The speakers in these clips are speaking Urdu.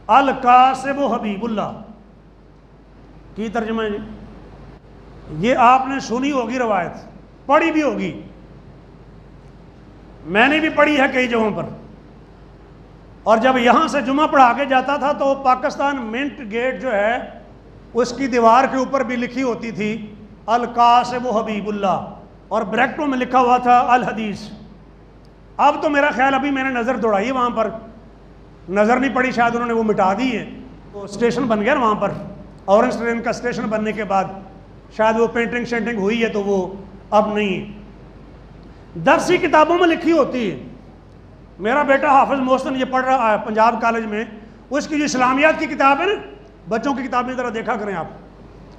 القاسب حبیب اللہ کی ترجمہ ہے جی. یہ آپ نے سنی ہوگی روایت، پڑھی بھی ہوگی، میں نے بھی پڑھی ہے کئی جگہوں پر. اور جب یہاں سے جمعہ پڑھا کے جاتا تھا تو پاکستان منٹ گیٹ جو ہے اس کی دیوار کے اوپر بھی لکھی ہوتی تھی القاسب حبیب اللہ، اور بریکٹوں میں لکھا ہوا تھا الحدیث. اب تو میرا خیال ابھی میں نے نظر دوڑائی وہاں پر، نظر نہیں پڑی، شاید انہوں نے وہ مٹا دی ہے. وہ اسٹیشن بن گیا نا وہاں پر، اورنج ٹرین کا اسٹیشن بننے کے بعد شاید وہ پینٹنگ شینٹنگ ہوئی ہے تو وہ اب نہیں ہے. درسی کتابوں میں لکھی ہوتی ہے. میرا بیٹا حافظ محسن یہ پڑھ رہا ہے پنجاب کالج میں، اس کی جو اسلامیات کی کتاب ہے نا، بچوں کی کتاب میں ذرا دیکھا کریں آپ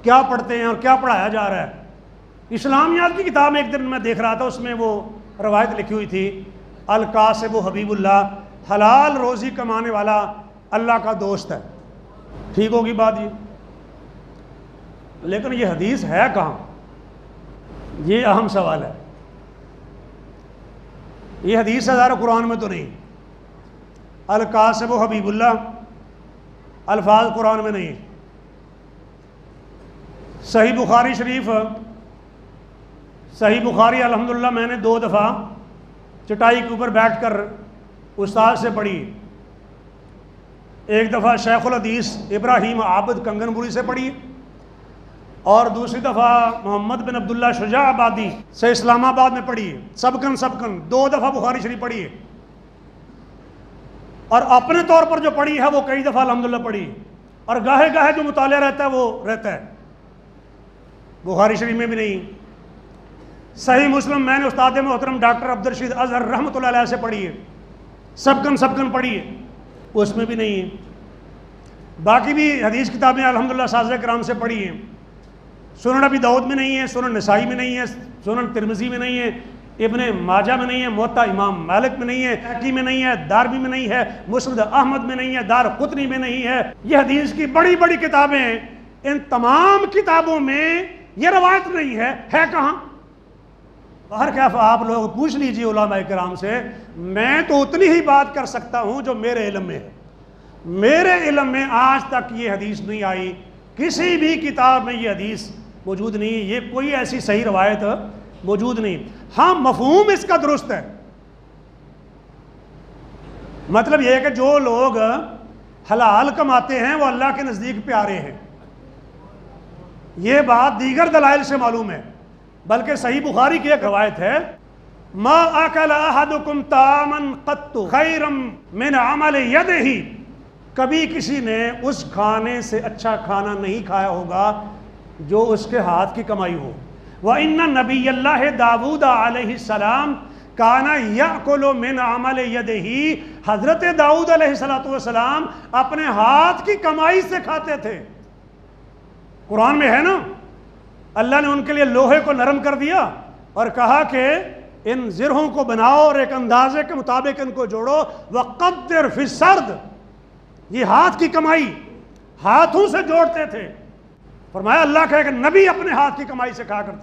کیا پڑھتے ہیں اور کیا پڑھایا جا رہا ہے. اسلامیات کی کتاب میں ایک دن میں دیکھ رہا تھا، اس میں وہ روایت لکھی ہوئی تھی القاسب حبیب اللہ، حلال روزی کمانے والا اللہ کا دوست ہے. ٹھیک ہوگی بات یہ، لیکن یہ حدیث ہے کہاں؟ یہ اہم سوال ہے. یہ حدیث ہے ذرا قرآن میں تو نہیں. القاسب حبیب اللہ الفاظ قرآن میں نہیں. صحیح بخاری شریف، صحیح بخاری الحمدللہ میں نے 2 دفعہ چٹائی کے اوپر بیٹھ کر استاد سے پڑھی. ایک دفعہ شیخ الحدیث ابراہیم عابد کنگنبوری سے پڑھی، اور دوسری دفعہ محمد بن عبداللہ شجاع آبادی سے اسلام آباد میں پڑھی ہے. سبکن 2 دفعہ بخاری شریف پڑھی ہے، اور اپنے طور پر جو پڑھی ہے وہ کئی دفعہ الحمدللہ پڑھی ہے. اور گاہے گاہے جو مطالعہ رہتا ہے وہ رہتا ہے. بخاری شریف میں بھی نہیں. صحیح مسلم میں نے استاد محترم ڈاکٹر عبدالرشید اظہر رحمۃ اللہ علیہ سے پڑھی ہے، سبکن پڑھی ہے، اس میں بھی نہیں ہے. باقی بھی حدیث کتابیں الحمدللہ اساتذہ کرام سے پڑھی ہیں. سنن ابی داؤد میں نہیں ہے، سنن نسائی میں نہیں ہے، سنن ترمذی میں نہیں ہے، ابن ماجہ میں نہیں ہے، موطا امام مالک میں نہیں ہے، حکی میں نہیں ہے، دارمی میں نہیں ہے، مسند احمد میں نہیں ہے، دار قطنی میں نہیں ہے. یہ حدیث کی بڑی بڑی کتابیں ہیں، ان تمام کتابوں میں یہ روایت نہیں ہے. ہے کہاں؟ ہر کیف آپ لوگ پوچھ لیجئے علماء کرام سے. میں تو اتنی ہی بات کر سکتا ہوں جو میرے علم میں ہے. میرے علم میں آج تک یہ حدیث نہیں آئی، کسی بھی کتاب میں یہ حدیث موجود نہیں. یہ کوئی ایسی صحیح روایت موجود نہیں. ہاں مفہوم اس کا درست ہے. مطلب یہ ہے کہ جو لوگ حلال کماتے ہیں وہ اللہ کے نزدیک پیارے ہیں. یہ بات دیگر دلائل سے معلوم ہے. بلکہ صحیح بخاری کی ایک روایت ہے، ما اکل احدکم طعاما قط خیرا من عمل یدہ، کبھی کسی نے اس کھانے سے اچھا کھانا نہیں کھایا ہوگا جو اس کے ہاتھ کی کمائی ہو. وَإِنَّ نَبِيَّ اللَّهِ داود علیہ السلام کانا یأکل من عمل یدہ، حضرت داؤد علیہ السلام اپنے ہاتھ کی کمائی سے کھاتے تھے. قرآن میں ہے نا، اللہ نے ان کے لیے لوہے کو نرم کر دیا اور کہا کہ ان زرہوں کو بناؤ اور ایک اندازے کے مطابق ان کو جوڑو. وَقَدِّرْ فِي السَّرْدِ، یہ ہاتھ کی کمائی ہاتھوں سے جوڑتے تھے. فرمایا اللہ کہے کہ نبی اپنے ہاتھ کی کمائی سے کھا کرتا.